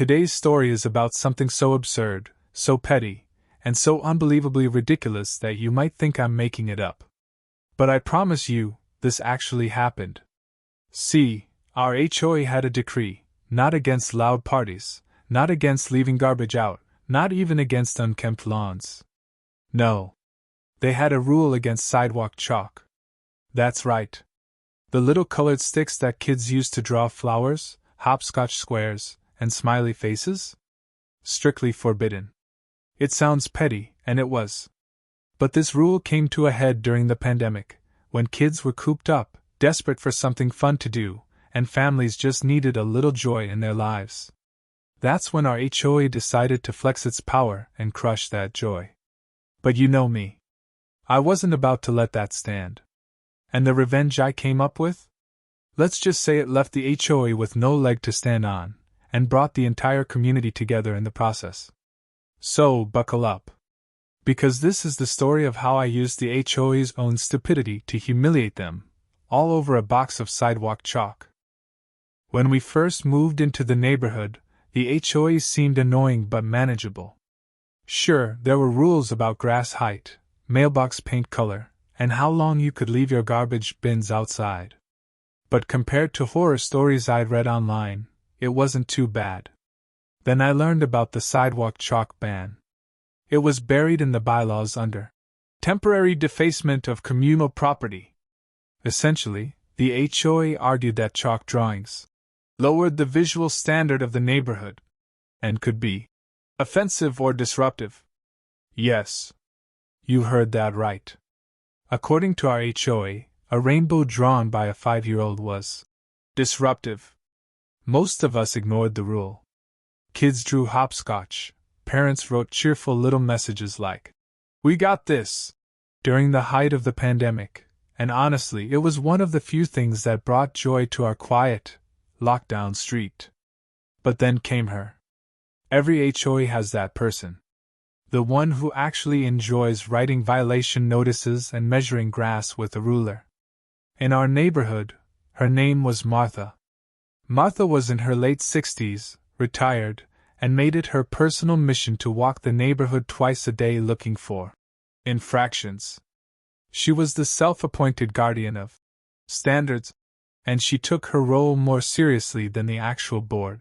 Today's story is about something so absurd, so petty, and so unbelievably ridiculous that you might think I'm making it up. But I promise you, this actually happened. See, our HOA had a decree, not against loud parties, not against leaving garbage out, not even against unkempt lawns. No. They had a rule against sidewalk chalk. That's right. The little colored sticks that kids use to draw flowers, hopscotch squares, and smiley faces? Strictly forbidden. It sounds petty, and it was. But this rule came to a head during the pandemic, when kids were cooped up, desperate for something fun to do, and families just needed a little joy in their lives. That's when our HOA decided to flex its power and crush that joy. But you know me. I wasn't about to let that stand. And the revenge I came up with? Let's just say it left the HOA with no leg to stand on, and brought the entire community together in the process. So, buckle up. Because this is the story of how I used the HOA's own stupidity to humiliate them, all over a box of sidewalk chalk. When we first moved into the neighborhood, the HOA seemed annoying but manageable. Sure, there were rules about grass height, mailbox paint color, and how long you could leave your garbage bins outside. But compared to horror stories I'd read online, it wasn't too bad. Then I learned about the sidewalk chalk ban. It was buried in the bylaws under temporary defacement of communal property. Essentially, the HOA argued that chalk drawings lowered the visual standard of the neighborhood and could be offensive or disruptive. Yes, you heard that right. According to our HOA, a rainbow drawn by a 5-year-old was disruptive. Most of us ignored the rule. Kids drew hopscotch, parents wrote cheerful little messages like, "We got this," during the height of the pandemic, and honestly, it was one of the few things that brought joy to our quiet, lockdown street. But then came her. Every HOA has that person. The one who actually enjoys writing violation notices and measuring grass with a ruler. In our neighborhood, her name was Martha. Martha was in her late 60s, retired, and made it her personal mission to walk the neighborhood twice a day looking for infractions. She was the self-appointed guardian of standards, and she took her role more seriously than the actual board.